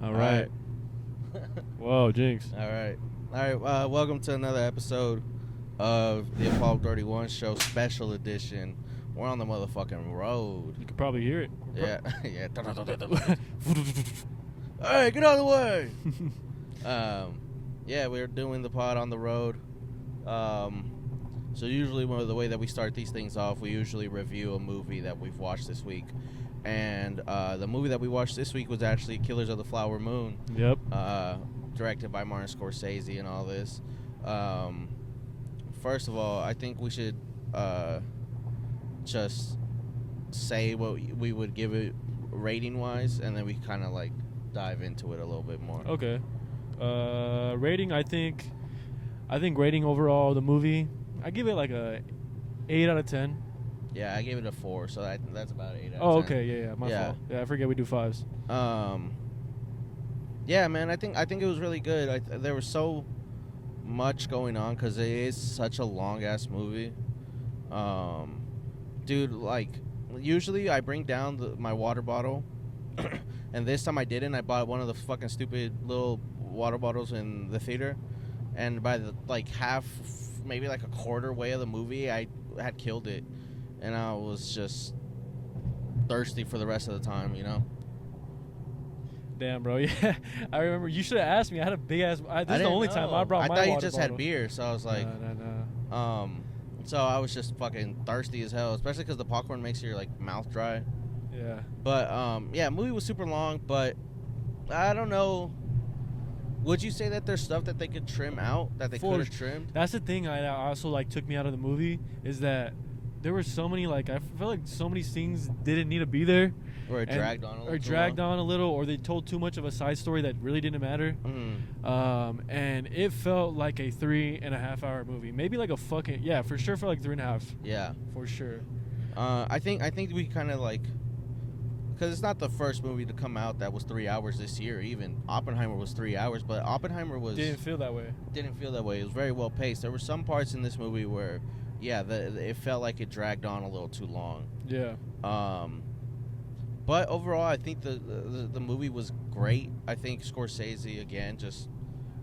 All right. Whoa, Jinx. All right. Welcome to another episode of the Ep12 31 show, special edition. We're on the motherfucking road. You could probably hear it. Yeah, yeah. All right, get out of the way. Yeah, we're doing the pod on the road. So usually, the way that we start these things off, we usually review a movie that we've watched this week. And the movie that we watched this week was actually Killers of the Flower Moon. Yep. Directed by Martin Scorsese and all this. First of all, I think we should just say what we would give it rating-wise, and then we kind of like dive into it a little bit more. Okay. Rating, I think rating overall the movie, I give it like a 8 out of 10. Yeah, I gave it a 4, so that's about 8 out of 10. Oh, okay, yeah, my fault. Yeah, I forget we do 5s. Yeah, man, I think it was really good. There was so much going on because it is such a long-ass movie. Dude, like, usually I bring down my water bottle, and this time I didn't. I bought one of the fucking stupid little water bottles in the theater, and by the, like, half, maybe like a quarter way of the movie, I had killed it, and I was just thirsty for the rest of the time, you know? Damn, bro. Yeah, I remember. You should have asked me. I had a big ass. This is the only time I brought my water I thought you just bottle. had beer, so I was like, No. So I was just fucking thirsty as hell, especially because the popcorn makes your like mouth dry. Yeah. But yeah, movie was super long, but I don't know. Would you say that there's stuff that they could trim out that they could have trimmed? That's the thing. I also like took me out of the movie is that there were so many I felt like so many scenes didn't need to be there. Or it dragged on a little. Or dragged on a little, or they told too much of a side story that really didn't matter. Mm-hmm. And it felt like a 3.5 hour movie. Maybe like a fucking, yeah, for sure felt like 3.5. Yeah. For sure. I think we kind of like, because it's not the first movie to come out that was 3 hours this year. Even Oppenheimer was 3 hours, but Oppenheimer didn't feel that way. Didn't feel that way. It was very well paced. There were some parts in this movie where, yeah, it felt like it dragged on a little too long. Yeah. But overall, I think the movie was great. I think Scorsese, again, just,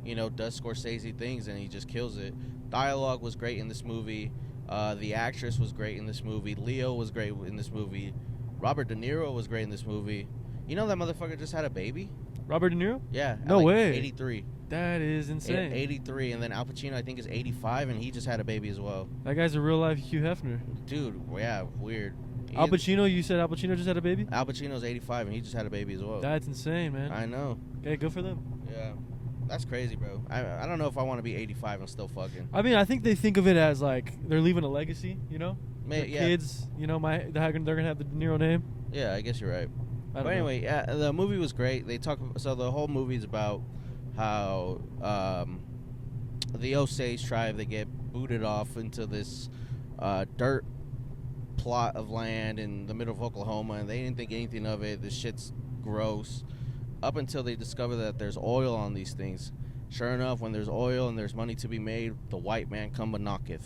does Scorsese things, and he just kills it. Dialogue was great in this movie. The actress was great in this movie. Leo was great in this movie. Robert De Niro was great in this movie. You know that motherfucker just had a baby? Robert De Niro? Yeah. No way. 83. That is insane. 83, and then Al Pacino, I think, is 85, and he just had a baby as well. That guy's a real-life Hugh Hefner. Dude, yeah, weird. Al Pacino, you said Al Pacino just had a baby? Al Pacino's 85, and he just had a baby as well. That's insane, man. I know. Okay, good for them. Yeah. That's crazy, bro. I don't know if I want to be 85 and still fucking. I mean, I think they think of it as, like, they're leaving a legacy, Their yeah. kids, they're going to have the De Niro name. Yeah, I guess you're right. But anyway, yeah, the movie was great. So the whole movie's about how the Osage tribe, they get booted off into this dirt plot of land in the middle of Oklahoma, and they didn't think anything of it. This shit's gross. Up until they discover that there's oil on these things. Sure enough, when there's oil and there's money to be made, the white man come and knocketh.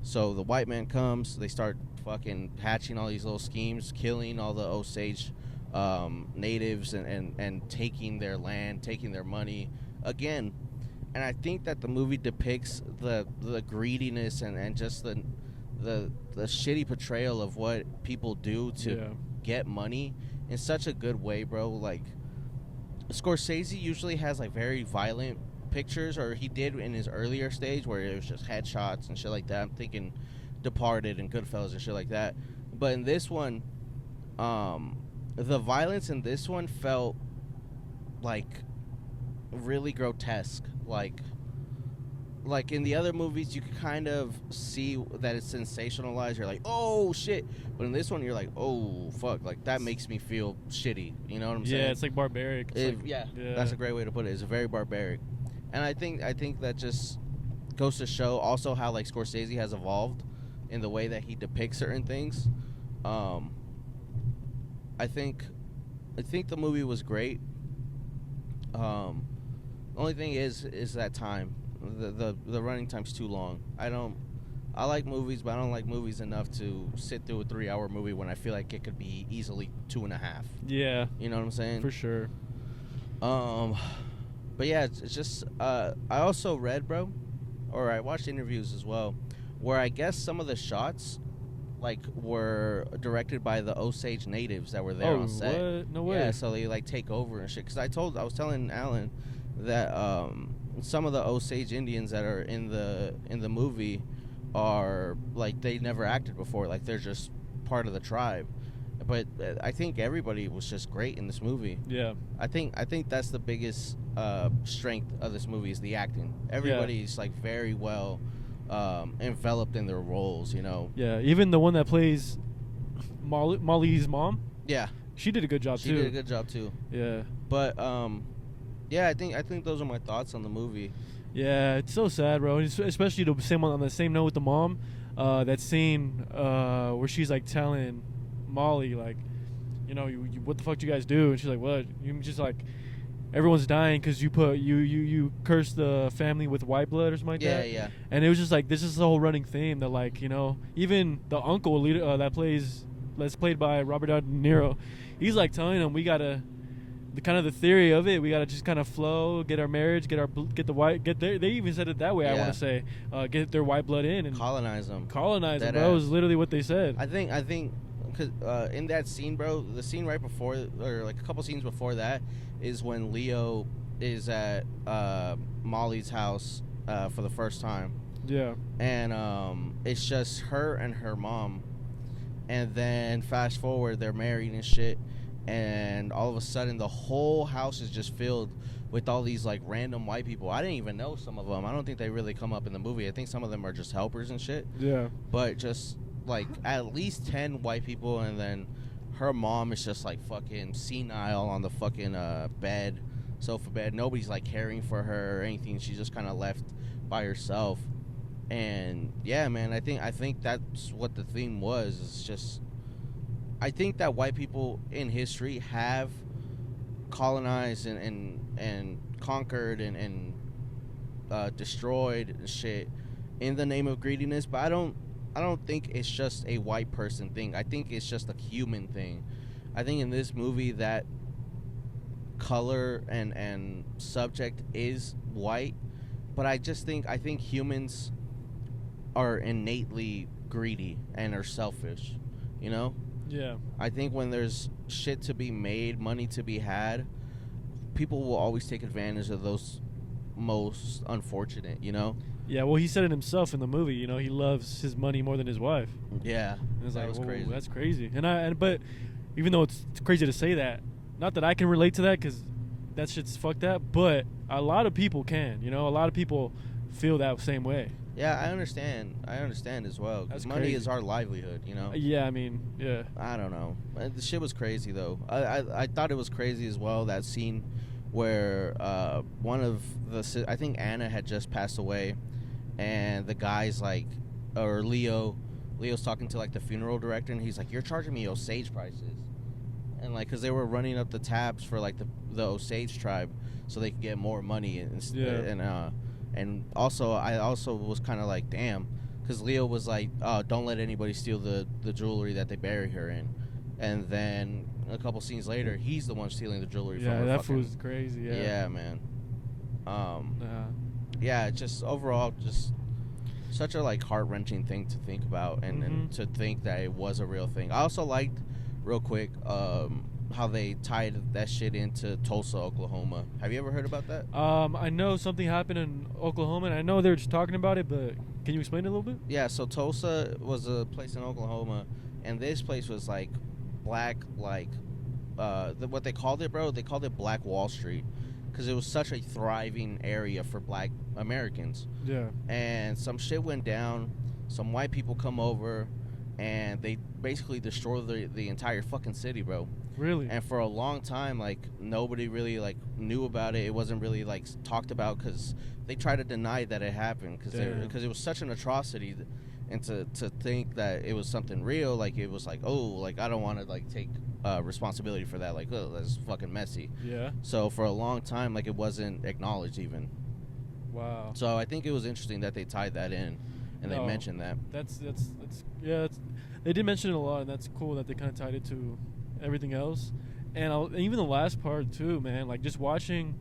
So the white man comes, they start fucking hatching all these little schemes, killing all the Osage natives and taking their land, taking their money again. And I think that the movie depicts the greediness and just the shitty portrayal of what people do to get money in such a good way, bro. Like, Scorsese usually has like very violent pictures, or he did in his earlier stage where it was just headshots and shit like that. I'm thinking Departed and Goodfellas and shit like that. But in this one, the violence in this one felt like really grotesque. Like like in the other movies, you can kind of see that it's sensationalized. You're like, oh shit, but in this one, you're like, oh fuck, like that makes me feel shitty. You know what I'm saying? Yeah, it's like barbaric. It's like, Yeah, yeah, that's a great way to put it. It's very barbaric, and I think that just goes to show also how like Scorsese has evolved in the way that he depicts certain things. Um, I think the movie was great. The only thing is that time. The running time's too long. I like movies, but I don't like movies enough to sit through a 3-hour movie when I feel like it could be easily 2.5. yeah, You know what I'm saying? for sure. But yeah, it's just I also read, bro, or I watched interviews as well, where I guess some of the shots like were directed by the Osage natives that were there Oh, on set. what? No way. Yeah, so they like take over and shit. Because I was telling Alan that some of the Osage Indians that are in the movie are like they never acted before. Like they're just part of the tribe. But I think everybody was just great in this movie. Yeah. I think that's the biggest strength of this movie is the acting. Everybody's like very well enveloped in their roles, you know. Yeah, even the one that plays Molly's mom, Yeah, she did a good job she too. did a good job too. Yeah. But yeah, I think those are my thoughts on the movie. Yeah, it's so sad, bro. Especially the same on the same note with the mom. That scene where she's like telling Molly like, you know, you what the fuck do you guys do? And she's like, what? You just like everyone's dying because you cursed the family with white blood or something like that. Yeah. And it was just like this is the whole running theme that like, you know, even the uncle that's played by Robert Downey Niro, he's like telling them we gotta the theory of it, we gotta just kind of flow, get our marriage, they even said it that way. I Yeah. want to say get their white blood in and Colonize them. colonize them, That bro. That ass. was literally what they said. I think because in that scene, bro, the scene right before, or like a couple scenes before that, is when Leo is at Molly's house for the first time, Yeah. and it's just her and her mom, and then fast forward, they're married and shit, and all of a sudden the whole house is just filled with all these like random white people. I didn't even know some of them. I don't think they really come up in the movie. I think some of them are just helpers and shit. Yeah. But just like at least 10 white people, and then her mom is just like fucking senile on the fucking sofa bed. Nobody's like caring for her or anything. She's just kind of left by herself. And yeah, man, I think that's what the theme was. It's just I think that white people in history have colonized and conquered and destroyed shit in the name of greediness, but I don't think it's just a white person thing. I think it's just a human thing. I think in this movie that color and subject is white, but I think humans are innately greedy and are selfish, you know? Yeah. I think when there's shit to be made, money to be had, people will always take advantage of those most unfortunate, you know? Yeah, well, he said it himself in the movie. You know, he loves his money more than his wife. Yeah, And it's that like, was whoa, crazy. that's crazy. But even though it's crazy to say that, not that I can relate to that because that shit's fucked up. But a lot of people can. You know, a lot of people feel that same way. Yeah, I understand. I understand as well. 'Cause That's money crazy. is our livelihood, you know? Yeah, I mean, yeah. I don't know. The shit was crazy, though. I thought it was crazy as well, that scene where one of the... I think Anna had just passed away, and the guy's like... Or Leo's talking to, like, the funeral director, and he's like, you're charging me Osage prices. And, like, because they were running up the tabs for, like, the Osage tribe so they could get more money. And also, I also was kind of like, damn, because Leo was like, don't let anybody steal the jewelry that they bury her in. And then a couple scenes later, he's the one stealing the jewelry from her. Yeah, that fucking, was crazy. Yeah. Yeah, man. Nah. Yeah, just overall, just such a like heart-wrenching thing to think about, and to think that it was a real thing. I also liked, real quick, how they tied that shit into Tulsa, Oklahoma. Have you ever heard about that? I know something happened in Oklahoma, and I know they're just talking about it, but can you explain it a little bit? Yeah, so Tulsa was a place in Oklahoma, and this place was like black, like what they called it, bro. They called it Black Wall Street, because it was such a thriving area for Black Americans. Yeah. And some shit went down. Some white people come over, and they basically destroy the entire fucking city, bro. Really? And for a long time, like, nobody really, like, knew about it. It wasn't really, like, talked about because they tried to deny that it happened because it was such an atrocity. And to think that it was something real, like, it was like, oh, like, I don't want to, like, take responsibility for that. Like, oh, that's fucking messy. Yeah. So for a long time, like, it wasn't acknowledged even. Wow. So I think it was interesting that they tied that in and they mentioned that. That's yeah. They did mention it a lot, and that's cool that they kind of tied it to everything else. And even the last part too, man. Like just watching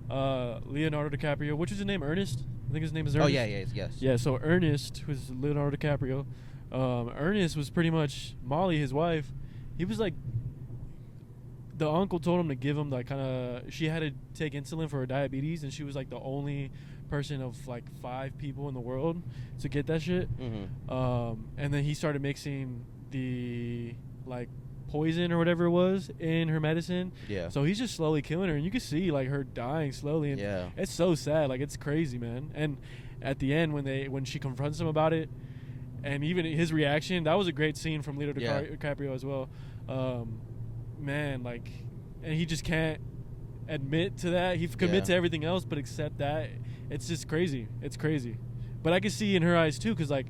Leonardo DiCaprio, which is his name, Ernest. I think his name is Ernest. Oh yeah, yes. Yeah. So Ernest, who's Leonardo DiCaprio, Ernest was pretty much Molly, his wife. He was like, the uncle told him to give him like kind of. She had to take insulin for her diabetes, and she was like the only person of like 5 people in the world to get that shit. Mm-hmm. And then he started mixing the like poison or whatever it was in her medicine. Yeah. So he's just slowly killing her, and you can see like her dying slowly. And yeah. It's so sad. Like it's crazy, man. And at the end when she confronts him about it, and even his reaction, that was a great scene from Leonardo DiCaprio as well. Man, like, and he just can't admit to that. He commits to everything else, but accept that. It's just crazy. It's crazy. But I can see in her eyes too, because like,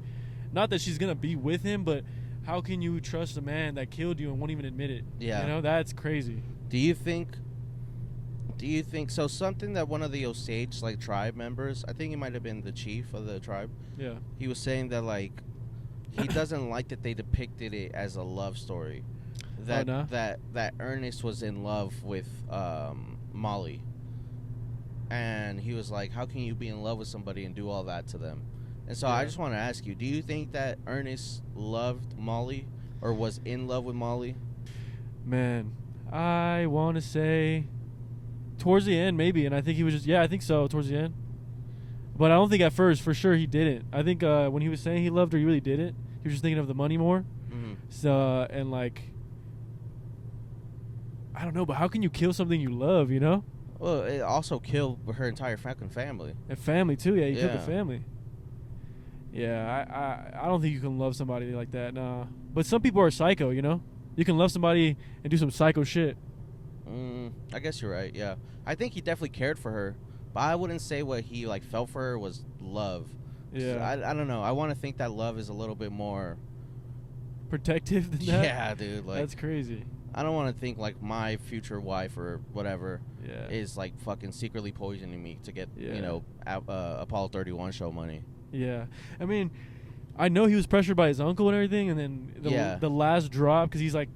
not that she's gonna be with him, but how can you trust a man that killed you and won't even admit it? Yeah. You know, that's crazy. Do you think so? Something that one of the Osage like tribe members, I think he might have been the chief of the tribe. Yeah. He was saying that like he doesn't like that they depicted it as a love story. That that Ernest was in love with Molly. And he was like, how can you be in love with somebody and do all that to them? And so I just want to ask you, do you think that Ernest loved Molly or was in love with Molly? Man, I want to say towards the end maybe, and I think he was just, I think so, towards the end. But I don't think at first, for sure, he didn't. I think when he was saying he loved her, he really didn't. He was just thinking of the money more. Mm-hmm. So, and like, I don't know, but how can you kill something you love, you know? Well, it also killed her entire fucking family. And family too, he killed the family. Yeah, I don't think you can love somebody like that, nah. But some people are psycho, you know? You can love somebody and do some psycho shit. I guess you're right, yeah. I think he definitely cared for her, but I wouldn't say what he like felt for her was love. Yeah. I don't know. I want to think that love is a little bit more protective than that. Yeah, dude. Like, that's crazy. I don't want to think like my future wife or whatever is like fucking secretly poisoning me to get you know Apollo 31 show money. Yeah, I mean, I know he was pressured by his uncle and everything, and then the last drop, because he's like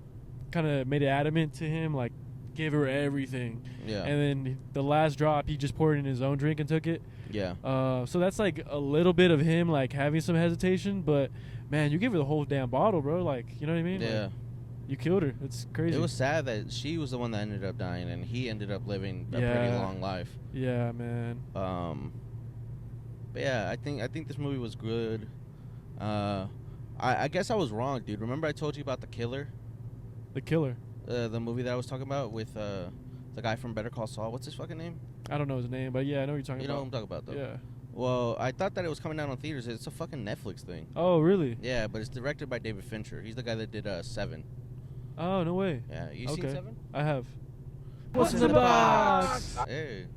kind of made it adamant to him, like gave her everything. Yeah. And then the last drop, he just poured it in his own drink and took it. Yeah. So that's like a little bit of him like having some hesitation, but man, you gave her the whole damn bottle, bro. Like, you know what I mean? Yeah. Like, you killed her. It's crazy. It was sad that she was the one that ended up dying, and he ended up living a pretty long life. Yeah, man. But yeah, I think this movie was good. I guess I was wrong, dude. Remember I told you about The Killer? The Killer. The movie that I was talking about with the guy from Better Call Saul. What's his fucking name? I don't know his name, but yeah, I know what you're talking about. You know what I'm talking about, though. Yeah. Well, I thought that it was coming out on theaters. It's a fucking Netflix thing. Oh, really? Yeah, but it's directed by David Fincher. He's the guy that did Seven. Oh, no way. Yeah, you seen Seven? I have. What's in the box? Hey.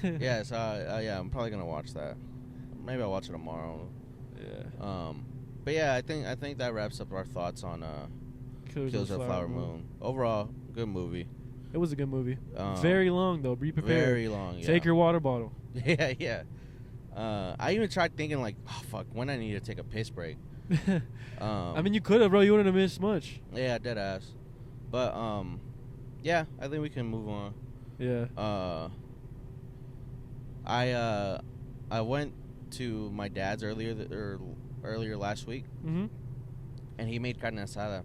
Yeah, so I'm probably gonna watch that. Maybe I'll watch it tomorrow. Yeah. But yeah, I think that wraps up our thoughts on Killers of the Flower Moon. Overall, good movie. It was a good movie. Very long though. Be prepared. Very long. Yeah. Take your water bottle. Yeah. I even tried thinking like, oh fuck, when I need to take a piss break. I mean, you could have, bro. You wouldn't have missed much. Yeah, dead ass. But yeah, I think we can move on. Yeah. I went to my dad's earlier last week, and he made carne asada,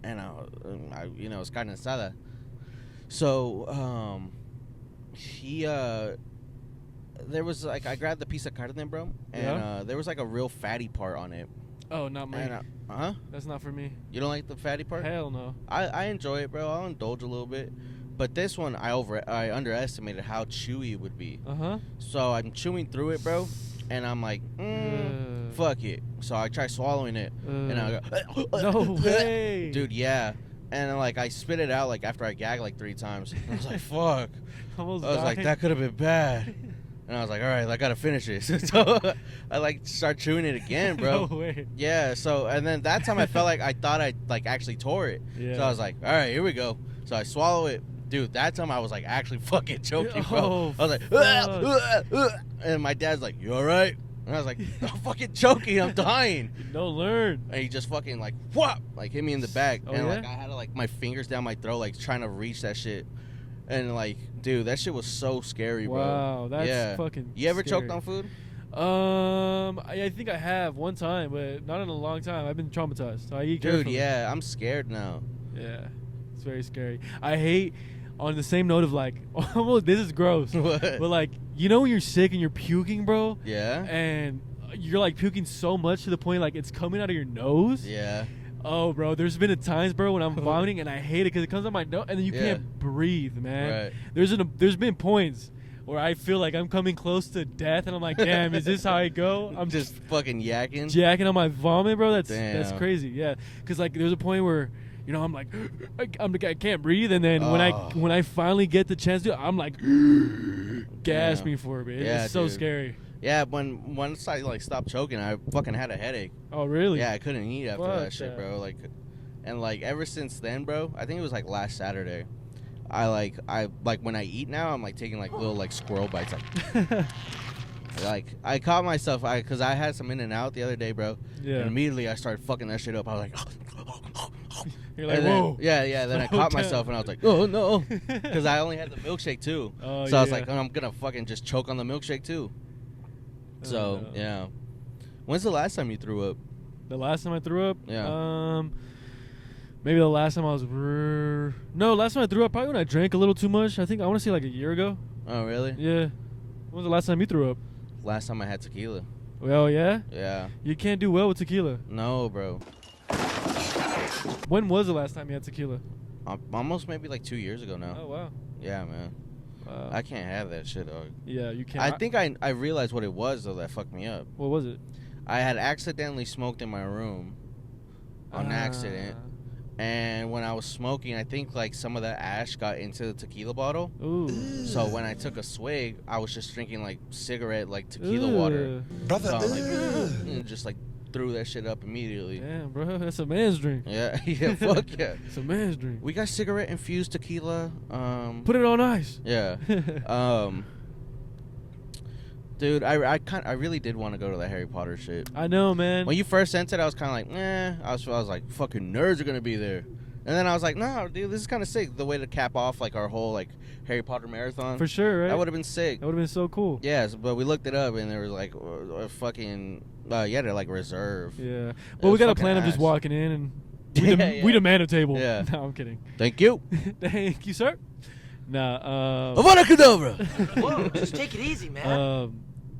and I it's carne asada. So he there was like, I grabbed the piece of carne, bro, and there was like a real fatty part on it. Oh, not mine. Huh? That's not for me. You don't like the fatty part? Hell no. I enjoy it, bro. I'll indulge a little bit, But this one, I underestimated how chewy it would be. So I'm chewing through it, bro, and I'm like, fuck it. So I try swallowing it, and I go, no way, dude, yeah. And like I spit it out like after I gagged like 3 times. I was like, fuck. I was like, that could have been bad. And I was like, all right, I gotta finish it. So I like start chewing it again, bro. No way. Yeah. So and then that time I felt like I thought I like actually tore it. Yeah. So I was like, all right, here we go. So I swallow it. Dude, that time I was like actually fucking choking, bro. I was like, and my dad's like, you all right? And I was like, I'm fucking choking, I'm dying. You don't learn. And he just fucking like, whop, like hit me in the back. Oh, and yeah? like I had to like my fingers down my throat, like trying to reach that shit. And like, dude, that shit was so scary, bro. Wow, that's fucking You ever scary. choked on food? I think I have one time, but not in a long time. I've been traumatized, so I eat carefully. Dude, yeah, I'm scared now. Yeah, it's very scary. I hate, on the same note of like, almost, this is gross, What? but like, you know when you're sick and you're puking, bro? Yeah? And you're like puking so much to the point like it's coming out of your nose? Yeah. Oh, bro, there's been times, bro, when I'm vomiting and I hate it because it comes out my nose and then you can't breathe, man. Right. There's been points where I feel like I'm coming close to death and I'm like, damn, is this how I go? I'm just fucking yakking. Jacking on my vomit, bro. That's Damn. crazy. Yeah, because like there's a point where, you know, I'm like, I can't breathe, and then when I finally get the chance to, I'm like, gasping for it. Yeah, it's so dude. scary. Yeah, once I like stopped choking, I fucking had a headache. Oh, really? Yeah, I couldn't eat after Fuck that shit, that. bro. Like, and like ever since then, bro, I think it was like last Saturday. I like when I eat now, I'm like taking like little like squirrel bites. Like I caught myself, because I had some In-N-Out the other day, bro. Yeah. And immediately I started fucking that shit up. I was like, You're like, and then, whoa. yeah. Then I Slow caught down. myself and I was like, oh no, because I only had the milkshake too. Oh, So I was yeah. like, oh, I'm gonna fucking just choke on the milkshake too. So no. yeah. When's the last time you threw up? The last time I threw up? Yeah. Maybe the last time I was... No, last time I threw up, probably when I drank a little too much. I think, I want to say like a year ago. Oh really? Yeah. When was the last time you threw up? Last time I had tequila. Well, yeah? Yeah. You can't do well with tequila. No, bro. When was the last time you had tequila? Almost maybe like 2 years ago now. Oh, wow. Yeah, man. Wow. I can't have that shit, dog. Yeah, you can't. I think I realized what it was, though, that fucked me up. What was it? I had accidentally smoked in my room on accident. And when I was smoking, I think like some of the ash got into the tequila bottle. Ooh. So when I took a swig, I was just drinking like cigarette, like tequila water. Brother, So I'm like, and just like threw that shit up immediately. Damn, bro, that's a man's drink. Yeah, yeah, fuck yeah. It's a man's drink. We got cigarette infused tequila. Put it on ice. Yeah. Dude, I really did want to go to the Harry Potter shit. I know, man. When you first sent it, I was kind of like, I was like, fucking nerds are gonna be there. And then I was like, no, dude, this is kind of sick. The way to cap off like our whole like Harry Potter marathon. For sure, right? That would have been sick. That would have been so cool. Yes, but we looked it up and there was like a fucking you had to like reserve. Yeah. But we was got a fucking plan of just ass. walking in and Yeah. we demand a table. Yeah. No, I'm kidding. Thank you. Thank you, sir. Nah. Avada Kedavra. whoa, just take it easy, man.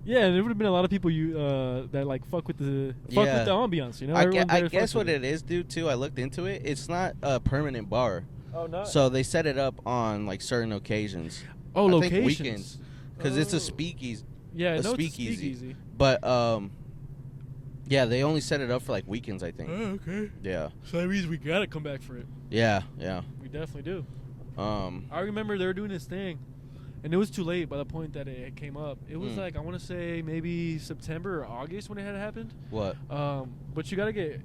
Yeah, there would have been a lot of people that like fuck with the ambiance, you know. I Everyone's there to guess fuck what with it is, dude. Too. I looked into it. It's not a permanent bar. Oh no. So they set it up on like certain occasions. Oh, I locations. think weekends, because it's a Oh. speakeasy. Yeah, a no, speakeasy. it's a speakeasy. But yeah, they only set it up for like weekends, I think. Oh, okay. Yeah, So that means we gotta come back for it. yeah. We definitely do. Um, I remember they were doing this thing, and it was too late by the point that it came up. It was like, I want to say maybe September or August when it had happened. what? But you gotta get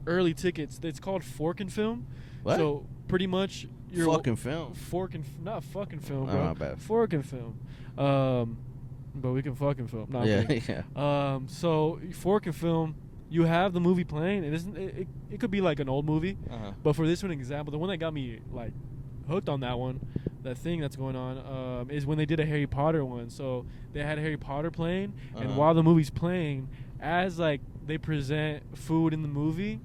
early tickets. It's called Fork and Film. What? So pretty much you're Fucking film. not fucking film, Oh, bro. my bad. Fork and Film. But we can fucking film. No, I'm Yeah, kidding. yeah. So Fork and Film, you have the movie playing. It could be like an old movie, Uh-huh. but for this one example, the one that got me like hooked on that one, that thing that's going on, is when they did a Harry Potter one. So they had Harry Potter playing, and Uh-huh. while the movie's playing, as like they present food in the movie,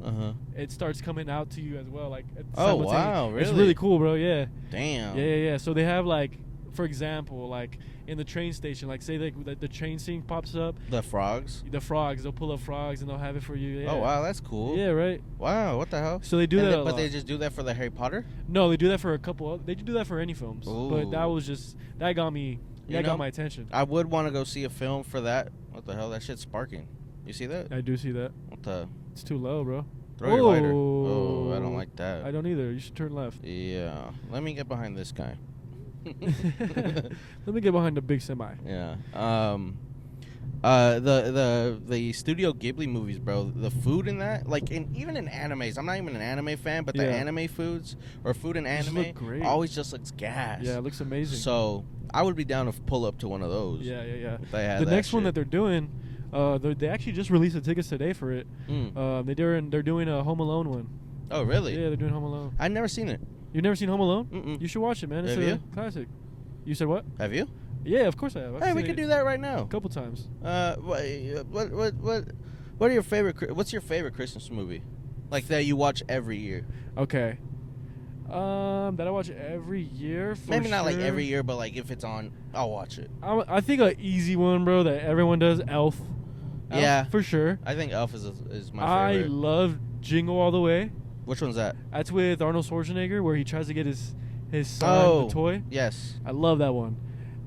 it starts coming out to you as well. Like Oh, simultaneous. wow, It's really? really cool, bro. Yeah. Damn. Yeah. So they have like for example, like in the train station, like say like the train scene pops up, The frogs. the frogs, they'll pull up frogs and they'll have it for you. Yeah. Oh wow, that's cool. Yeah, right. Wow, what the hell? So they do that. But they just do that for the Harry Potter. No, they do that for a couple. They do that for any films. But that Ooh. was just that got me. You That know, got my attention. I would want to go see a film for that. What the hell? That shit's sparking. You see that? I do see that. What the? It's too low, bro. Throw your lighter. Oh, I don't like that. I don't either. You should turn left. Yeah. Let me get behind this guy. Let me get behind the big semi. Yeah. The Studio Ghibli movies, bro. The food in that, like, even in animes. I'm not even an anime fan, but the anime foods or food in Just anime look great. always just looks gas. Yeah, it looks amazing. So I would be down to pull up to one of those. Yeah. If they had The that next one shit. that they're doing, they actually just released the tickets today for it. They're doing a Home Alone one. Oh, really? Yeah, they're doing Home Alone. I've never seen it. You've never seen Home Alone? Mm-mm. You should watch it, man. It's Have a you? classic. You said what? Have you? Yeah, of course I have. I've Hey, seen we it could do that right now. a couple times. What are your favorite? What's your favorite Christmas movie? Like that you watch every year? Okay. That I watch every year. For Maybe not like sure. every year, but like if it's on, I'll watch it. I think an easy one, bro, that everyone does. Elf. Yeah. for sure. I think Elf is my I favorite. love Jingle All the Way. Which one's that? That's with Arnold Schwarzenegger, where he tries to get his son Oh, the toy. Yes. I love that one,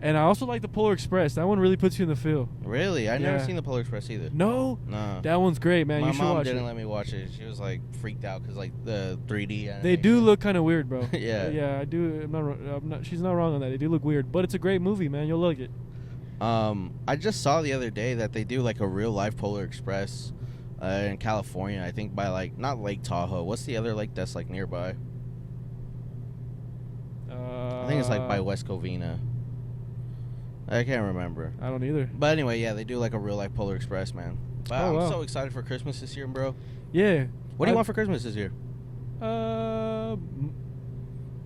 and I also like the Polar Express. That one really puts you in the feel. Really? I've never Yeah. seen the Polar Express either. No, No. that one's great, man. My You should mom watch didn't it. let me watch it. She was like freaked out because like the 3D. They do animation. look kind of weird, bro. Yeah. Yeah, I do. I'm not. She's not wrong on that. They do look weird, but it's a great movie, man. You'll like it. I just saw the other day that they do like a real life Polar Express in California. I think by like not Lake Tahoe. What's the other lake that's like nearby? I think it's like by West Covina. I can't remember. I don't either. But anyway, yeah, they do like a real life Polar Express, man. But Oh, I'm wow. so excited for Christmas this year, bro. Yeah. What do you want for Christmas this year?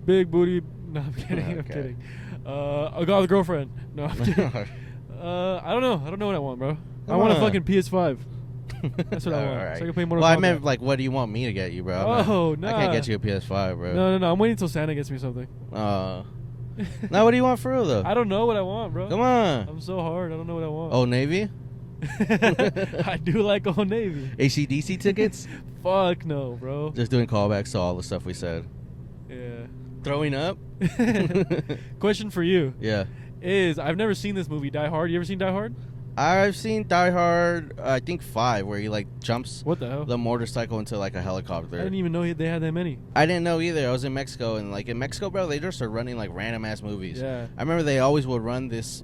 Big booty. No, I'm kidding. I'm Okay. kidding. I got a girlfriend. No, I'm kidding. I don't know. I don't know what I want, bro. I want a Come on. fucking PS5. That's what I want. Alright. So I can play Mortal Well, I Kombat. meant like, what do you want me to get you, bro? Oh, I nah. can't get you a PS5, bro. No. I'm waiting until Santa gets me something. Now, what do you want for real though? I don't know what I want, bro. Come on. I'm so hard. I don't know what I want. Old Navy? I do like Old Navy. AC/DC tickets? Fuck no, bro. Just doing callbacks to all the stuff we said. Yeah. Throwing up? Question for you Yeah. is I've never seen this movie, Die Hard. You ever seen Die Hard? I've seen Die Hard, I think 5, where he like jumps What the hell? the motorcycle into like a helicopter. I didn't even know they had that many. I didn't know either. I was in Mexico, and like in Mexico, bro, they just are running like random ass movies. Yeah. I remember they always would run this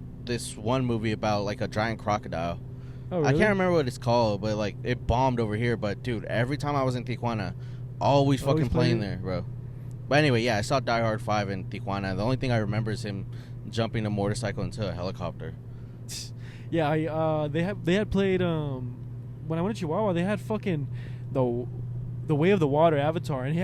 one movie about like a giant crocodile. Oh, really? I can't remember what it's called, but like it bombed over here. But dude, every time I was in Tijuana, always fucking Always playing playing? there, bro. But anyway, yeah, I saw Die Hard 5 in Tijuana. The only thing I remember is him jumping a motorcycle into a helicopter. Yeah, they had played when I went to Chihuahua, they had fucking the Way of the Water Avatar, and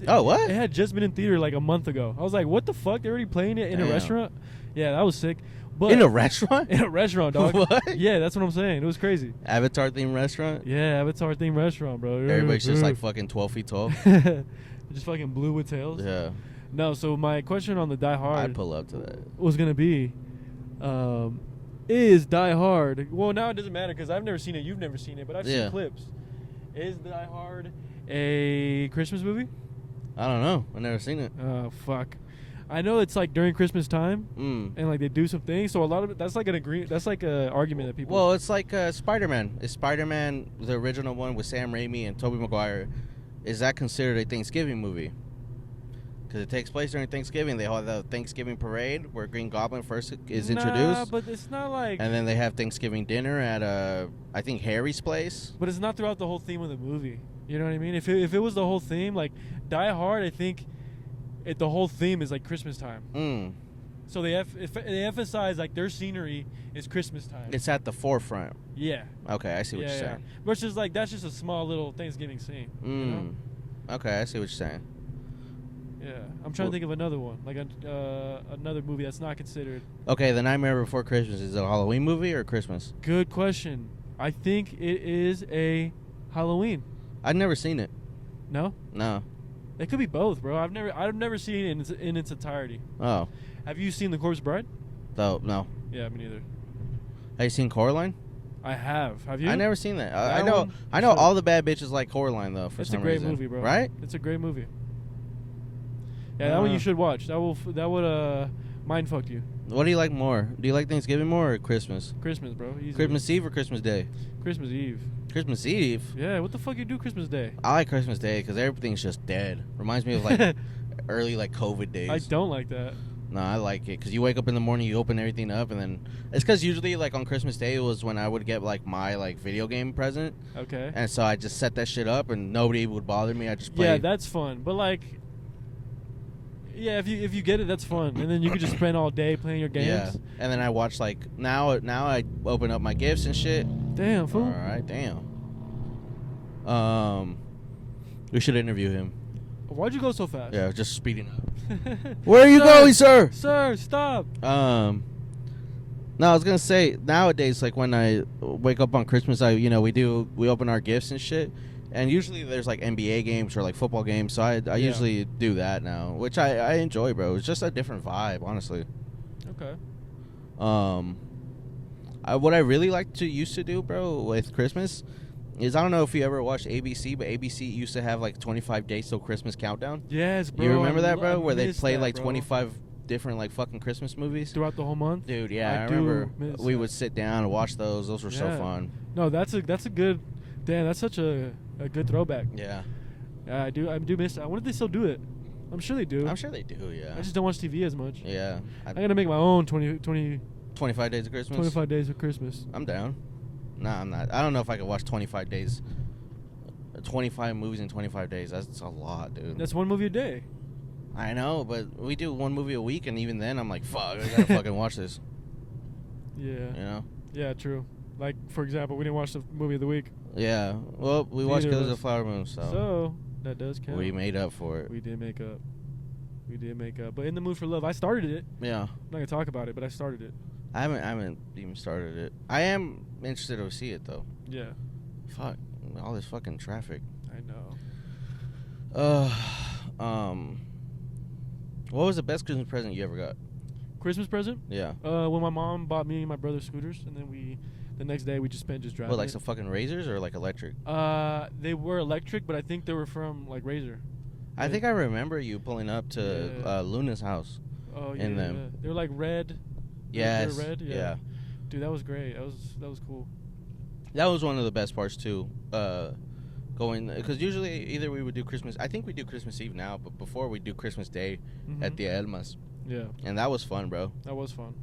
Oh, what? It had just been in theater like a month ago. I was like, what the fuck? They're already playing it in a Damn. restaurant? Yeah, that was sick. But In a restaurant? in a restaurant, dog. What? Yeah, that's what I'm saying. It was crazy. Avatar themed restaurant? Yeah, Avatar themed restaurant, bro. Everybody's just like fucking 12 feet tall. just fucking blue with tails. Yeah. No, so my question on the Die Hard I'd pull up to that. was gonna be, is Die Hard? Well, now it doesn't matter because I've never seen it. You've never seen it, but I've Yeah. seen clips. Is Die Hard a Christmas movie? I don't know. I've never seen it. Oh fuck! I know it's like during Christmas time, and like they do some things. So a lot of it, that's like an agree. That's like a argument that people. Well, it's like Spider-Man. Is Spider-Man the original one with Sam Raimi and Tobey Maguire? Is that considered a Thanksgiving movie? Because it takes place during Thanksgiving. They have the Thanksgiving parade where Green Goblin first is Nah, introduced, but it's not like. and then they have Thanksgiving dinner at I think Harry's place. But it's not throughout the whole theme of the movie. You know what I mean? If it was the whole theme, like Die Hard, I think the whole theme is like Christmas time. So they emphasize like their scenery is Christmas time. It's at the forefront. Yeah. Okay, I see what you're saying. Versus like that's just a small little Thanksgiving scene. You know? Okay, I see what you're saying. Yeah. I'm trying to think of another one, like another movie that's not considered. Okay, The Nightmare Before Christmas is it a Halloween movie or Christmas? Good question. I think it is a Halloween. I've never seen it. No. No. It could be both, bro. I've never seen it in its entirety. Oh. Have you seen The Corpse Bride? Though no. Yeah, me neither. Have you seen Coraline? I have. Have you? I never seen that. That I know. one? I know Should. all the bad bitches like Coraline though. For It's some a great reason. movie, bro. Right? It's a great movie. Yeah, that one you should watch. That would mind fuck you. What do you like more? Do you like Thanksgiving more or Christmas? Christmas, bro. Easy. Christmas Eve or Christmas Day? Christmas Eve. Christmas Eve. Yeah, what the fuck you do Christmas Day? I like Christmas Day because everything's just dead. Reminds me of like early like COVID days. I don't like that. No, I like it because you wake up in the morning, you open everything up, and then it's because usually like on Christmas Day was when I would get like my like video game present, Okay. and so I just set that shit up and nobody would bother me. I just play. Yeah, that's fun. But like, yeah, if you get it, that's fun. And then you could just spend all day playing your games. Yeah, and then I watch like now I open up my gifts and shit. Damn, fool. All right, damn. We should interview him. Why'd you go so fast? Yeah, just speeding up. Where are you going, sir? Sir, stop. No, I was gonna say nowadays, like when I wake up on Christmas, we open our gifts and shit, and usually there's like NBA games or like football games, so I usually do that now, which I enjoy, bro. It's just a different vibe, honestly. Okay. What I really used to do, bro, with Christmas is I don't know if you ever watched ABC, but ABC used to have like 25 days till Christmas countdown. Yes, bro. You remember that, bro? Where they play that, like bro. 25 different like fucking Christmas movies Throughout the whole month? Dude, yeah, I do remember miss we that. would sit down and watch those. Those were so Yeah. fun. No, that's a good. Damn, that's such a good throwback. Yeah, Yeah, I do miss that. I wonder if they still do it. I'm sure they do. I'm sure they do. Yeah, I just don't watch TV as much. yeah. I'm gonna make my own 20 25 days of Christmas. 25 days of Christmas. I'm down. Nah, I'm not. I don't know if I could watch 25 days. 25 movies in 25 days. That's a lot, dude. That's one movie a day. I know, but we do one movie a week, and even then, I'm like, fuck, I gotta fucking watch this. Yeah. You know? Yeah, true. Like, for example, we didn't watch the movie of the week. Yeah. Well, we watched Neither of Killers of us. the Flower Moon, so So, that does count. we made up for it. We did make up. But In the Mood for Love, I started it. Yeah. I'm not going to talk about it, but I started it. I haven't even started it. I am interested to see it though. Yeah. Fuck, all this fucking traffic. I know. What was the best Christmas present you ever got? Christmas present? Yeah. When my mom bought me and my brother scooters, and then the next day we just spent just driving. What, like it. some fucking razors or like electric? They were electric, but I think they were from like Razor. I think I remember you pulling up to Yeah. Luna's house. Oh yeah. In them. Yeah. They were like red. Yes. They were red. Yeah. Dude, that was great. That was cool. That was one of the best parts too. Going because usually either we would do Christmas. I think we do Christmas Eve now, but before we do Christmas Day at Mhm. the Elmas, Yeah. and that was fun, bro. That was fun.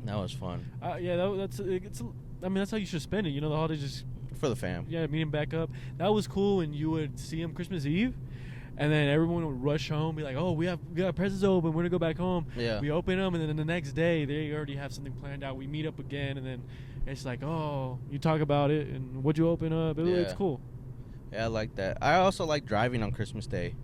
That was fun Yeah, that's how you should spend it. You know, the holidays just for the fam. meeting back up. That was cool, and you would see them Christmas Eve, and then everyone would rush home, be like, "Oh, we got presents open. We're gonna go back home." Yeah. We open them, and then the next day they already have something planned out. We meet up again, and then it's like, "Oh, you talk about it, and what'd you open up?" It's Yeah. cool. Yeah, I like that. I also like driving on Christmas Day,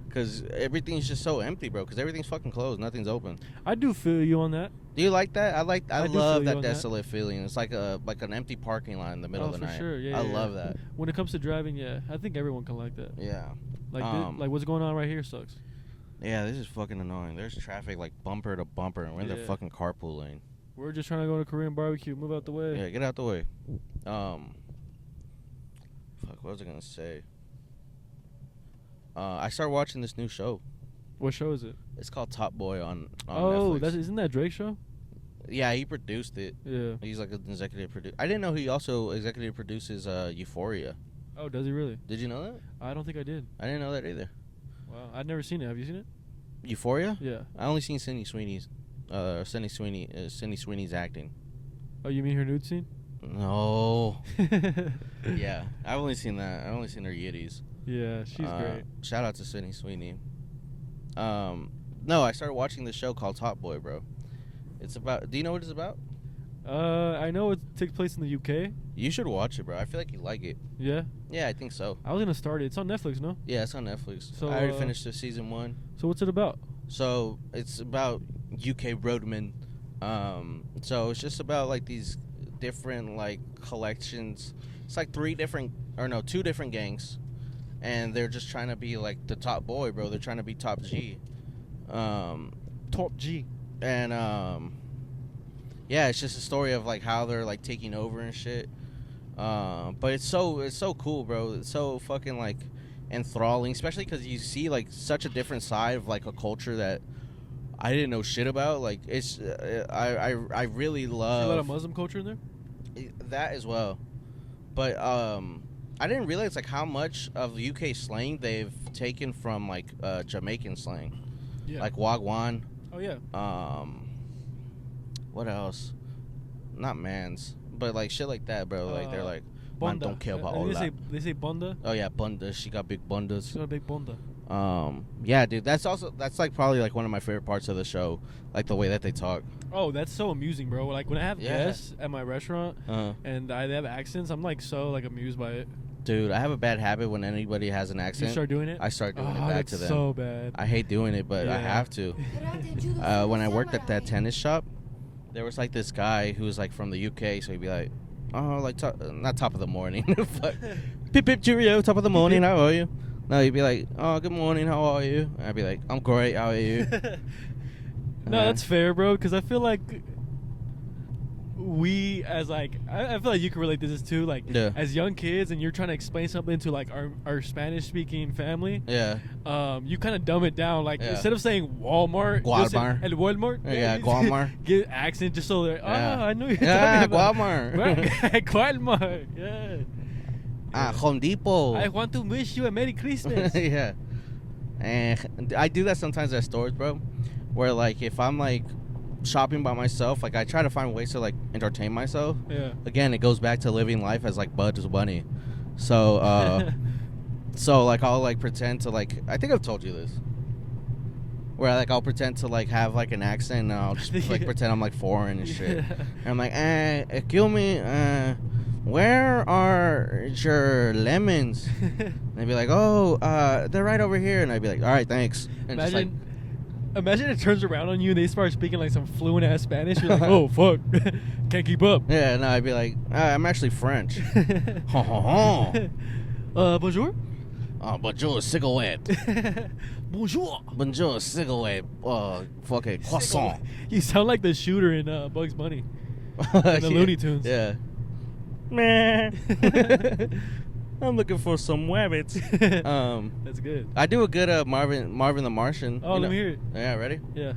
because everything's just so empty, bro. Because everything's fucking closed, nothing's open. I do feel you on that. Do you like that? I I do love feel you that on that. desolate feeling. It's like an empty parking lot in the middle Oh, of the for night. sure. Yeah, I yeah, love yeah. that. When it comes to driving, yeah, I think everyone can like that. Yeah. Like, like what's going on right here sucks. Yeah, this is fucking annoying. There's traffic like bumper to bumper, and we're in the Yeah. fucking carpool lane. We're just trying to go to Korean barbecue. Move out the way. Yeah, get out the way. Fuck, what was I gonna say? I started watching this new show. What show is it? It's called Top Boy on Oh, Netflix. isn't that Drake show? Yeah, he produced it. Yeah. He's like an executive producer. I didn't know he also executive produces Euphoria. Oh, does he really? Did you know that? I don't think I did. I didn't know that either. Wow, I've never seen it. Have you seen it? Euphoria? Yeah. I only seen Sydney Sweeney's acting. Oh, you mean her nude scene? No. Yeah, I've only seen that. I've only seen her yitties. Yeah, she's great. Shout out to Sydney Sweeney. No, I started watching this show called Top Boy, bro. It's about. Do you know what it's about? I know it takes place in the UK. You should watch it, bro. I feel like you like it. Yeah. Yeah, I think so. I was gonna start it. It's on Netflix, no? Yeah, it's on Netflix. So, I already finished the season 1. So what's it about? So it's about UK roadmen. So it's just about like these different like collections. It's like 2 different gangs, and they're just trying to be like the top boy, bro. They're trying to be top G. Top G. And yeah, it's just a story of like how they're like taking over and shit. But it's so cool, bro. It's so fucking like enthralling, especially because you see like such a different side of like a culture that I didn't know shit about. Like it's I really love a lot of Muslim culture in there. That as well. But I didn't realize like how much of the UK slang they've taken from like Jamaican slang. Yeah. Like wagwan. Oh yeah. What else? Not mans, but like shit like that, bro. Like they're like, man Bunda. don't care about all that. They say bunda. Oh yeah, bunda. She got big bundas. She got a big bunda. Yeah, dude. That's like probably like one of my favorite parts of the show, like the way that they talk. Oh, that's so amusing, bro. Like when I have Yeah. guests at my restaurant and they have accents, I'm like so like amused by it. Dude, I have a bad habit when anybody has an accent. You start doing it? I start doing it back that's to them. so bad. I hate doing it, but I Yeah. have to. When I worked at that tennis shop, there was like this guy who was like from the UK, so he'd be like, oh, like not top of the morning, but pip pip cheerio, top of the morning, how are you? No, he'd be like, oh, good morning, how are you? And I'd be like, I'm great, how are you? No, that's fair, bro. Because I feel like we, as like, I feel like you can relate to this too. Like, Yeah. as young kids, and you're trying to explain something to like our Spanish-speaking family. Yeah. You kind of dumb it down. Like Yeah. instead of saying Walmart, you'll say, Walmart. El Walmart. Yeah, Walmart. Get accent just so they're. Yeah. I know you're Yeah, talking about Walmart. Walmart. Yeah. Home Depot. I want to wish you a Merry Christmas. Yeah. And I do that sometimes at stores, bro. Where like if I'm like shopping by myself, like I try to find ways to like entertain myself. Yeah. Again, it goes back to living life as like Bugs Bunny. So so like I'll like pretend to like, I think I've told you this. Where like I'll pretend to like have like an accent and I'll just like pretend I'm like foreign and shit. Yeah. And I'm like, excuse me, where are your lemons? And they'd be like, oh, they're right over here. And I'd be like, all right, thanks. And just like, Imagine it turns around on you and they start speaking like some fluent ass Spanish. You're like, oh fuck, can't keep up. yeah, no, I'd be like, I'm actually French. Ho, ho, ho. Bonjour. Bonjour, cigarette. Bonjour. Bonjour, cigarette. Fucking croissant. You sound like the shooter in Bugs Bunny. In the Looney Tunes. Yeah. Meh. I'm looking for some rabbits. That's good. I do a good Marvin the Martian. Oh, you let know. me hear it. Yeah, ready? Yeah.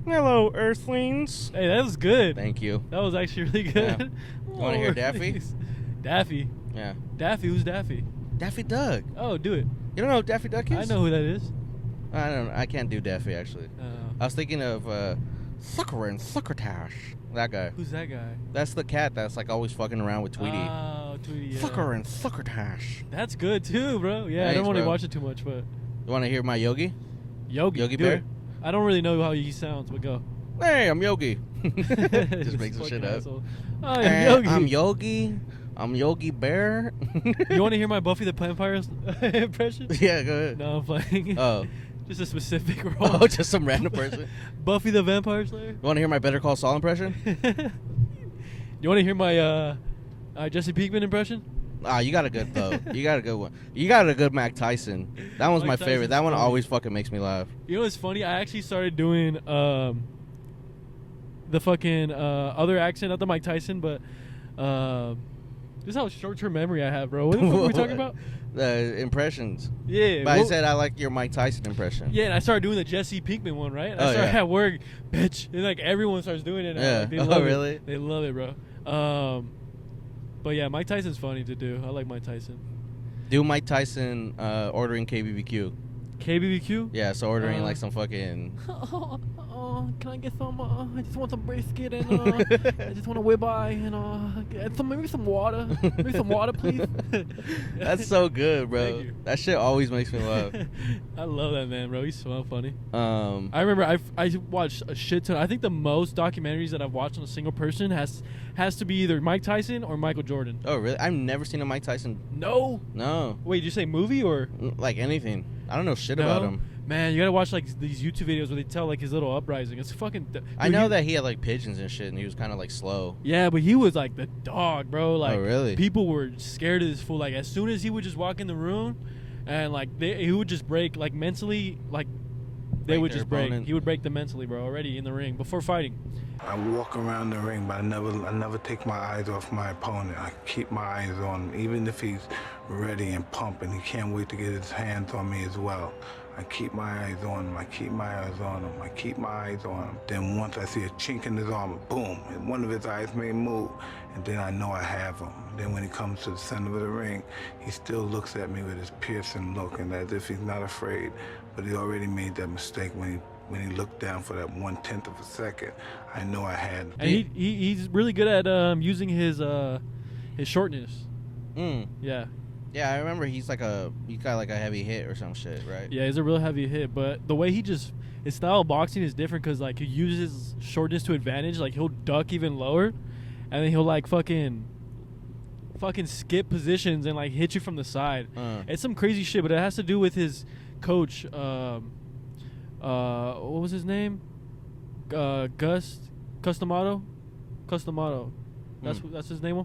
Hello, Earthlings. Hey, that was good. Thank you. That was actually really good. Yeah. You wanna hear Daffy? Daffy. Yeah. Daffy. Who's Daffy? Daffy Duck. Oh, do it. You don't know who Daffy Duck is? I know who that is. I don't. I can't do Daffy actually. I was thinking of Sucker and Succotash. That guy. Who's that guy? That's the cat that's like always fucking around with Tweety. Oh, Tweety. Yeah. Sucker and Succotash. That's good too, bro. Yeah, I Thanks, don't want to bro. watch it too much, but You want to hear my Yogi? Yogi Yogi do Bear? it. I don't really know how he sounds, but go. Hey, I'm Yogi. Just makes some shit fucking up. asshole. Oh, I'm Yogi. I'm Yogi. I'm Yogi Bear. You want to hear my Buffy the Vampire impression? Yeah, go ahead. No, I'm playing. Oh. Just a specific role. Oh, just some random person. Buffy the Vampire Slayer. You want to hear my Better Call Saul impression? You want to hear my Jesse Pinkman impression? You got a good though. You got a good one. You got a good Mac Tyson. That one's Mike my Tyson's favorite. That one funny. always fucking makes me laugh. You know what's funny? I actually started doing the fucking other accent, not the Mike Tyson, but this is how short-term memory I have, bro. What the fuck were we talking about? The impressions. Yeah. But I well- said I like your Mike Tyson impression. Yeah, and I started doing the Jesse Pinkman one, right? And Oh, I started yeah. at work, bitch, and like everyone starts doing it now. Yeah. Like, they Oh, love really? It. They love it, bro. But yeah, Mike Tyson's funny to do. I like Mike Tyson. Do Mike Tyson ordering KBBQ. KBBQ? Yeah, so ordering like some fucking. Can I get some? I just want some brisket and I just want to whip by and maybe some water. Maybe some water, please. That's so good, bro. Thank you. That shit always makes me laugh. I love that man, bro. He's so funny. I remember I watched a shit ton. I think the most documentaries that I've watched on a single person has to be either Mike Tyson or Michael Jordan. Oh really? I've never seen a Mike Tyson. No. No. Wait, did you say movie or? Like anything. I don't know shit about him. Man, you gotta watch like these YouTube videos where they tell like his little uprising. It's fucking. I know that he had like pigeons and shit, and he was kind of like slow. Yeah, but he was like the dog, bro. Like, really? People were scared of this fool. Like, as soon as he would just walk in the room, and like he would just break like mentally, like they break would their just break. opponent. He would break them mentally, bro, already in the ring before fighting. I walk around the ring, but I never take my eyes off my opponent. I keep my eyes on him, even if he's ready and pumping. He can't wait to get his hands on me as well. I keep my eyes on him. I keep my eyes on him. I keep my eyes on him. Then once I see a chink in his armor, boom, and one of his eyes may move, and then I know I have him. Then when he comes to the center of the ring, he still looks at me with his piercing look, and as if he's not afraid, but he already made that mistake when he looked down for that 1/10 of a second. I know I had him. And he's really good at using his shortness. Yeah. Yeah, I remember he's got like a heavy hit or some shit, right? Yeah, he's a real heavy hit, but the way his style of boxing is different because like he uses shortness to advantage. Like he'll duck even lower, and then he'll like fucking skip positions and like hit you from the side. It's some crazy shit, but it has to do with his coach. What was his name? Gus Customato. That's his name.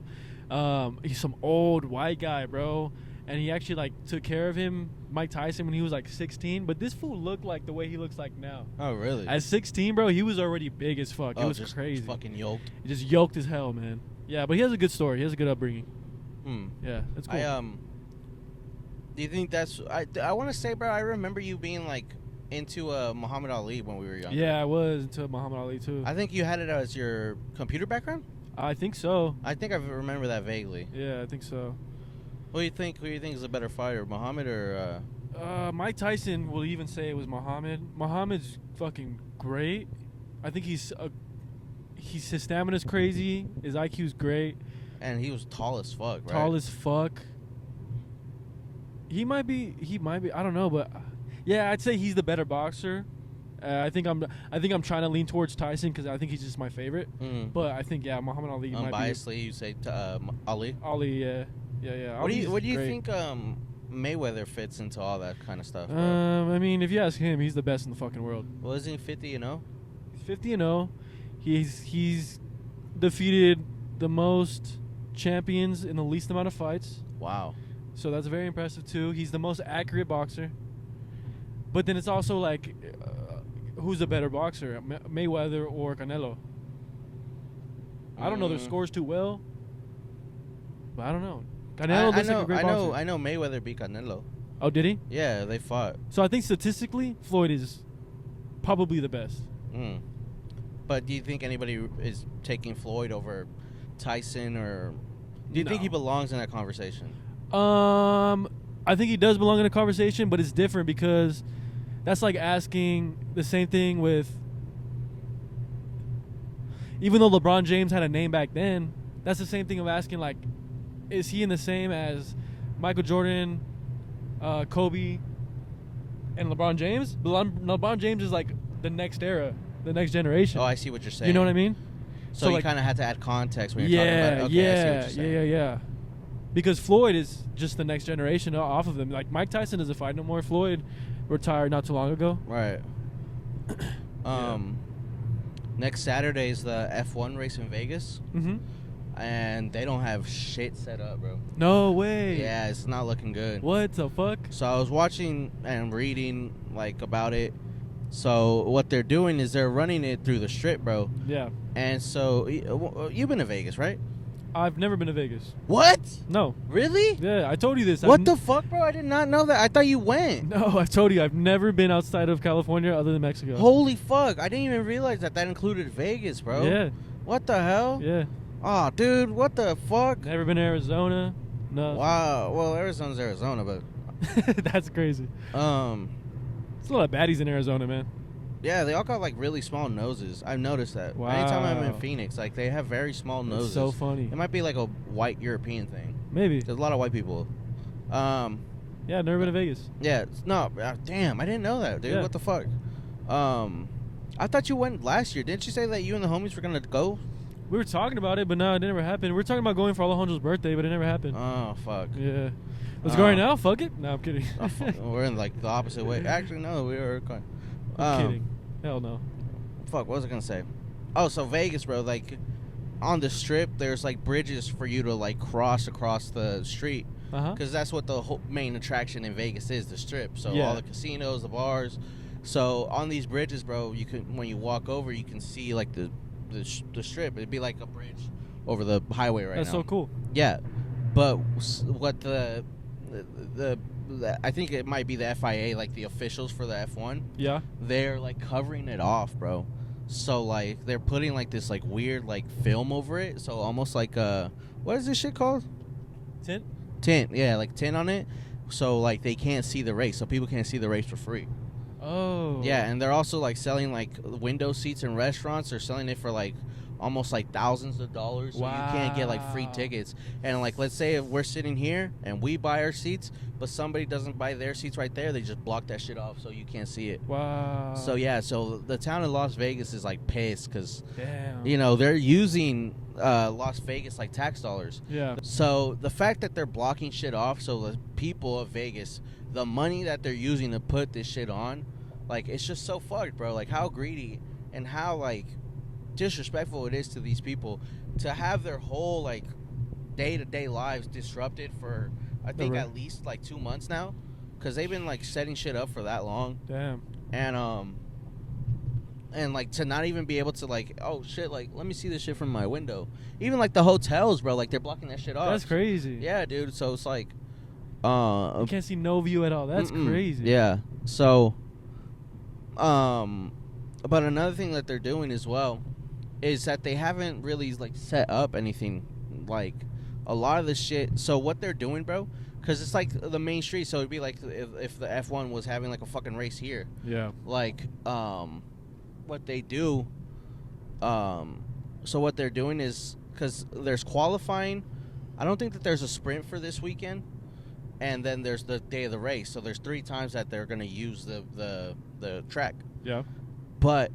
He's some old white guy, bro, and he actually like took care of him, Mike Tyson, when he was like 16. But this fool looked like the way he looks like now. Oh, really? At 16, bro, he was already big as fuck. It was just crazy. Fucking yoked. He just yoked as hell, man. Yeah, but he has a good story. He has a good upbringing. Yeah, that's cool. Do you think that's? I want to say, bro, I remember you being like into Muhammad Ali when we were younger. Yeah, I was into Muhammad Ali too. I think you had it as your computer background. I think so. I think I remember that vaguely. Yeah, I think so. Who do you think is a better fighter, Muhammad or? Mike Tyson will even say it was Muhammad. Muhammad's fucking great. I think his stamina's crazy. His IQ's great. And he was tall as fuck, right? Tall as fuck. He might be. I don't know, but yeah, I'd say he's the better boxer. I think I'm trying to lean towards Tyson because I think he's just my favorite. But I think Muhammad Ali. Unbiasedly, you say Ali. Ali, yeah. What do you think Mayweather fits into all that kind of stuff? I mean, if you ask him, he's the best in the fucking world. Well, isn't he 50-0? He's 50-0. He's defeated the most champions in the least amount of fights. Wow. So that's very impressive too. He's the most accurate boxer. But then it's also like, who's a better boxer, Mayweather or Canelo? I don't know their scores too well, but I don't know. Canelo looks like a great boxer. I know Mayweather beat Canelo. Oh, did he? Yeah, they fought. So I think statistically, Floyd is probably the best. But do you think anybody is taking Floyd over Tyson, or do you think he belongs in that conversation? I think he does belong in a conversation, but it's different because that's like asking the same thing with. Even though LeBron James had a name back then, that's the same thing of asking like, is he in the same as Michael Jordan, Kobe, and LeBron James? LeBron James is like the next era, the next generation. Oh, I see what you're saying. You know what I mean? So you like, kind of had to add context when you're talking about it. Okay, I see what you're saying. Yeah. Because Floyd is just the next generation off of them. Like Mike Tyson doesn't fight no more. Floyd retired not too long ago. Right. Next Saturday is the F1 race in Vegas. And they don't have shit set up, bro. No way. Yeah, it's not looking good. What the fuck? So I was watching and reading like about it. So what they're doing is they're running it through the strip, bro. Yeah. And so you've been to Vegas, right? I've never been to Vegas. What? No. Really? Yeah, I told you this. What the fuck, bro? I did not know that. I thought you went. No, I told you I've never been outside of California other than Mexico. Holy fuck. I didn't even realize that included Vegas, bro. Yeah. What the hell? Yeah. Oh, dude, what the fuck? Never been to Arizona. No. Wow. Well, Arizona's Arizona, but that's crazy. There's a lot of baddies in Arizona, man. Yeah, they all got like really small noses. I've noticed that. Wow. Anytime I'm in Phoenix, like they have very small noses. It's so funny. It might be like a white European thing. Maybe. There's a lot of white people. Yeah, never been to Vegas. Yeah, no, damn, I didn't know that, dude. Yeah. What the fuck? I thought you went last year. Didn't you say that you and the homies were gonna go? We were talking about it, but no, it never happened. We were talking about going for Alejandra's birthday, but it never happened. Oh, fuck. Yeah. Let's go right now. Fuck it. No, I'm kidding. Oh, fuck. We're in like the opposite way. Actually, no, we were going. I'm kidding. Hell no. Fuck, what was I gonna say? Oh, so Vegas, bro, like on the strip, there's like bridges for you to like cross across the street. Because that's what the whole main attraction in Vegas is, the strip. So Yeah. all the casinos, the bars. So on these bridges, bro, you can when you walk over, you can see like the strip. It'd be like a bridge over the highway right That's now. so cool. Yeah, but what the I think it might be the FIA, like the officials for the F1. Yeah. They're like covering it off, bro. So like they're putting like this like weird like film over it. So almost like what is this shit called? Tint. Yeah, like tint on it. So like they can't see the race. So people can't see the race for free. Oh. Yeah, and they're also like selling like window seats in restaurants. They're selling it for like almost like thousands of dollars. So you can't get like free tickets. And like let's say if we're sitting here and we buy our seats, but somebody doesn't buy their seats right there, they just block that shit off so you can't see it. Wow. So yeah, so the town of Las Vegas is like pissed because Damn. you know they're using Las Vegas like tax dollars. Yeah. So the fact that they're blocking shit off, so the people of Vegas, the money that they're using to put this shit on, like it's just so fucked, bro. Like how greedy and how like disrespectful it is to these people to have their whole like day-to-day lives disrupted for I think at least like 2 months now, because they've been like setting shit up for that long. Damn. And like to not even be able to like, oh shit, like let me see this shit from my window. Even like the hotels, bro, like they're blocking that shit off. That's crazy. Yeah, dude. So it's like you can't see no view at all. That's crazy. Yeah. So but another thing that they're doing as well is that they haven't really like set up anything like a lot of the shit. So what they're doing, bro, because it's like the main street, so it'd be like if the F1 was having like a fucking race here. Yeah. Like what they do, so what they're doing is, because there's qualifying, I don't think that there's a sprint for this weekend, and then there's the day of the race, so there's 3 times that they're going to use the track. Yeah. But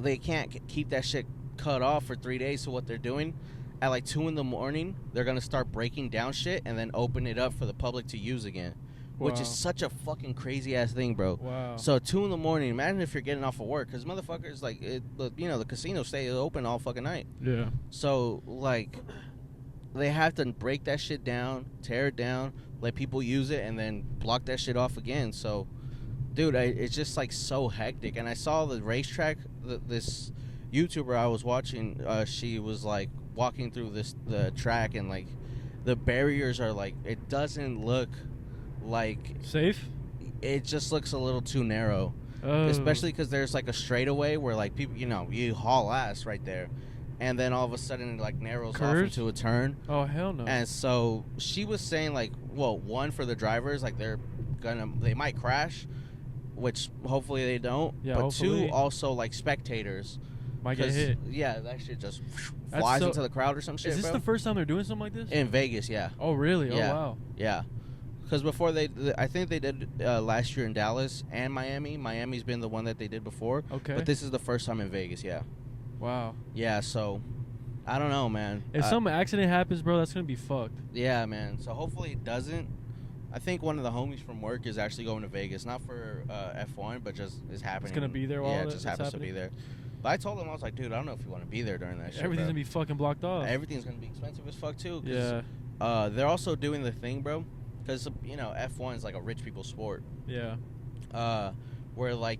they can't keep that shit cut off for 3 days, so what they're doing, at like 2 in the morning, they're going to start breaking down shit and then open it up for the public to use again. Which is such a fucking crazy ass thing, bro. Wow. So 2 in the morning, imagine if you're getting off of work, because motherfuckers, like, the casinos stay open all fucking night. Yeah. So, like, they have to break that shit down, tear it down, let people use it, and then block that shit off again. So, dude, it's just, like, so hectic. And I saw the racetrack, this YouTuber I was watching, she was, like, walking through the track, and, like, the barriers are, like, it doesn't look like safe. It just looks a little too narrow, especially because there's like a straightaway where like people, you haul ass right there, and then all of a sudden it like narrows off into a turn. Oh hell no. And so she was saying like, well, one, for the drivers, like they might crash, which hopefully they don't. Yeah, but hopefully. 2, also like spectators might get hit. Yeah, that shit just flies into the crowd or some shit. Is this bro. the first time they're doing something like this? In Vegas, yeah. Oh really? Yeah. Oh wow. Yeah. Because before I think they did last year in Dallas and Miami. Miami's been the one that they did before. Okay. But this is the first time in Vegas, yeah. Wow. Yeah, so I don't know, man. If some accident happens, bro, that's gonna be fucked. Yeah, man. So hopefully it doesn't. I think one of the homies from work is actually going to Vegas, not for F1, but just is happening. It's gonna be there while it just happens happening? to be there. But I told him, I was like, dude, I don't know if you want to be there during that shit. Everything's bro. gonna be fucking blocked off. Everything's gonna be expensive as fuck too. Yeah. They're also doing the thing, bro. Because, F1 is like a rich people sport. Yeah. Where, like,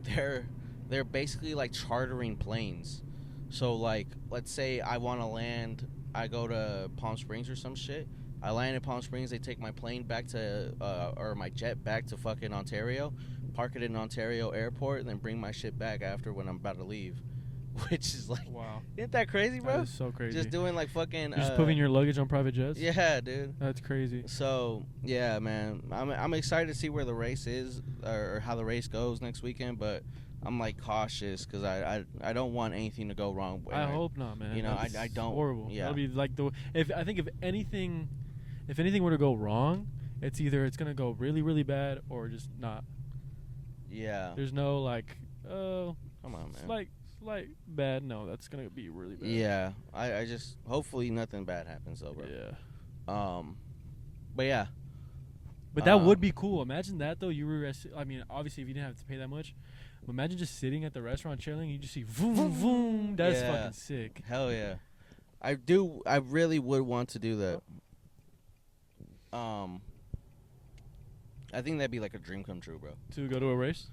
they're basically, like, chartering planes. So, like, let's say I want to land, I go to Palm Springs or some shit. I land in Palm Springs, they take my plane back to, or my jet back to fucking Ontario, park it in Ontario airport, and then bring my shit back after when I'm about to leave. Which is like, wow. Isn't that crazy, bro? That is so crazy. Just doing like fucking. You're just putting your luggage on private jets. Yeah, dude. That's crazy. So yeah, man, I'm excited to see where the race is or how the race goes next weekend, but I'm like cautious because I don't want anything to go wrong. I hope not, man. I don't. Horrible. Yeah. That'll be like if anything were to go wrong, it's either it's gonna go really really bad or just not. Yeah. There's no like, come on, man. Slight bad. No, that's gonna be really bad. Yeah, I just hopefully nothing bad happens though, bro. Yeah. But yeah. But that would be cool. Imagine that though. You were, I mean, obviously if you didn't have to pay that much, but imagine just sitting at the restaurant chilling. You just see voom voom voom. That's fucking sick. Hell yeah. I really would want to do that. I think that'd be like a dream come true, bro. To go to a race?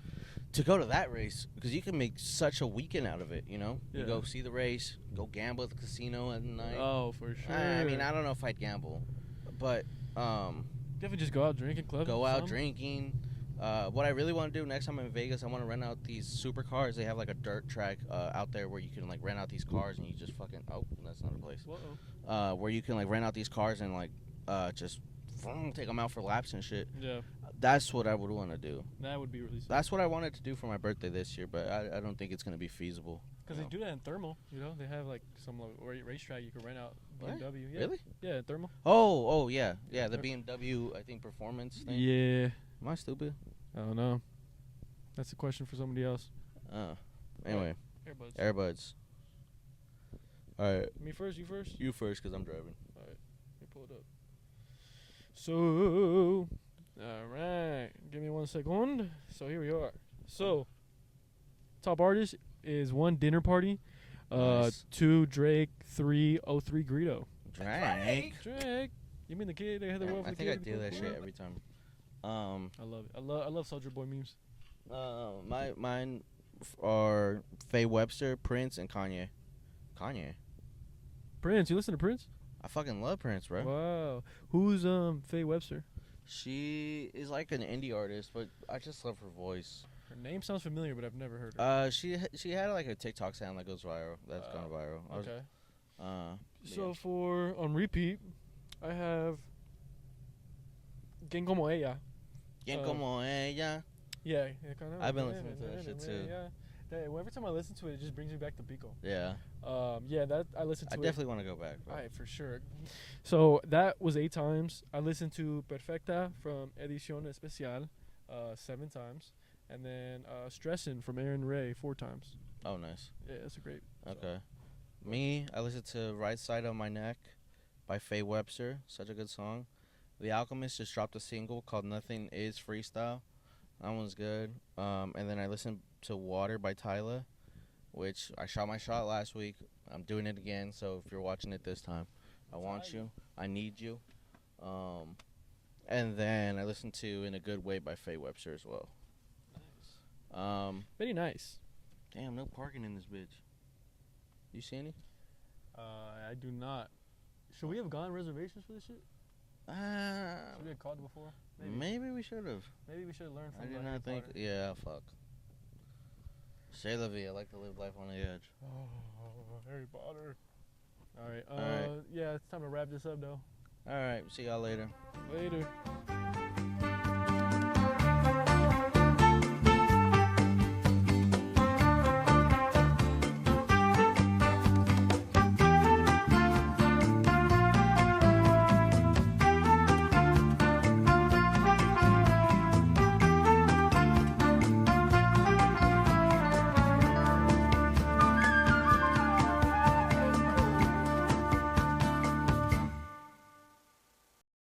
to go to that race, because you can make such a weekend out of it, you know? You Yeah. go see the race, go gamble at the casino at night. Oh, for sure. I mean, I don't know if I'd gamble, but Definitely just go out drinking, club. go out drinking. What I really want to do next time I'm in Vegas, I want to rent out these supercars. They have like a dirt track out there where you can like rent out these cars and you just fucking that's not a place. Whoa. Where you can like rent out these cars and like just take them out for laps and shit. Yeah, That's what I would want to do. that would be really sick. That's what I wanted to do for my birthday this year, but I don't think it's gonna be feasible. Because they do that in Thermal, you know? They have like some racetrack you can rent out What? BMW. Yeah. Really? Yeah, in Thermal. Oh yeah, the BMW I think performance thing. Yeah. Am I stupid? I don't know. That's a question for somebody else. Anyway, Airbuds. Airbuds. All right, Me first, you first? you first, cause I'm driving. All right. Let me pull it up. So, all right. Give me 1 second. So, here we are. So, top artist is 1, Dinner Party. Nice. 2, Drake. 3, 03, Greedo. Drake. Drake. You mean the kid? They had the Yeah, wolf. I the think I kid, do that shit every time. I love it. I love Soldier Boy memes. Mine are Faye Webster, Prince, and Kanye. Kanye. Prince. You listen to Prince? I fucking love Prince, bro. Wow. Who's Faye Webster? She is like an indie artist, but I just love her voice. Her name sounds familiar, but I've never heard her. She had like a TikTok sound that goes viral. That's gone viral. Okay. So yeah. for on repeat, I have Quien Como Ella. Quien como ella. Yeah, I've been listening to that shit too. Every time I listen to it, it just brings me back to Pico. Yeah. Yeah, that I listened I to. definitely want to go back. Bro. Alright, for sure. So that was 8 times. I listened to Perfecta from Edición Especial 7 times, and then Stressin' from Aaron Ray 4 times. Oh, nice. Yeah, that's a great. Okay. Me, I listened to Right Side of My Neck by Faye Webster. Such a good song. The Alchemist just dropped a single called Nothing Is Freestyle. That one's good. And then I listened to Water by Tyla, which I shot my shot last week. I'm doing it again, so if you're watching it this time, I want you. I need you. And then I listened to In a Good Way by Faye Webster as well. Nice. Very nice. Damn, no parking in this bitch. You see any? I do not. Should we have gone reservations for this shit? Should we have called before? Maybe we should have. Maybe we should have learned from I did Harry not think. Potter. Yeah, fuck. C'est la vie. I like to live life on the edge. Oh, Harry Potter. All right. All right. Yeah, it's time to wrap this up, though. All right. See y'all later. Later.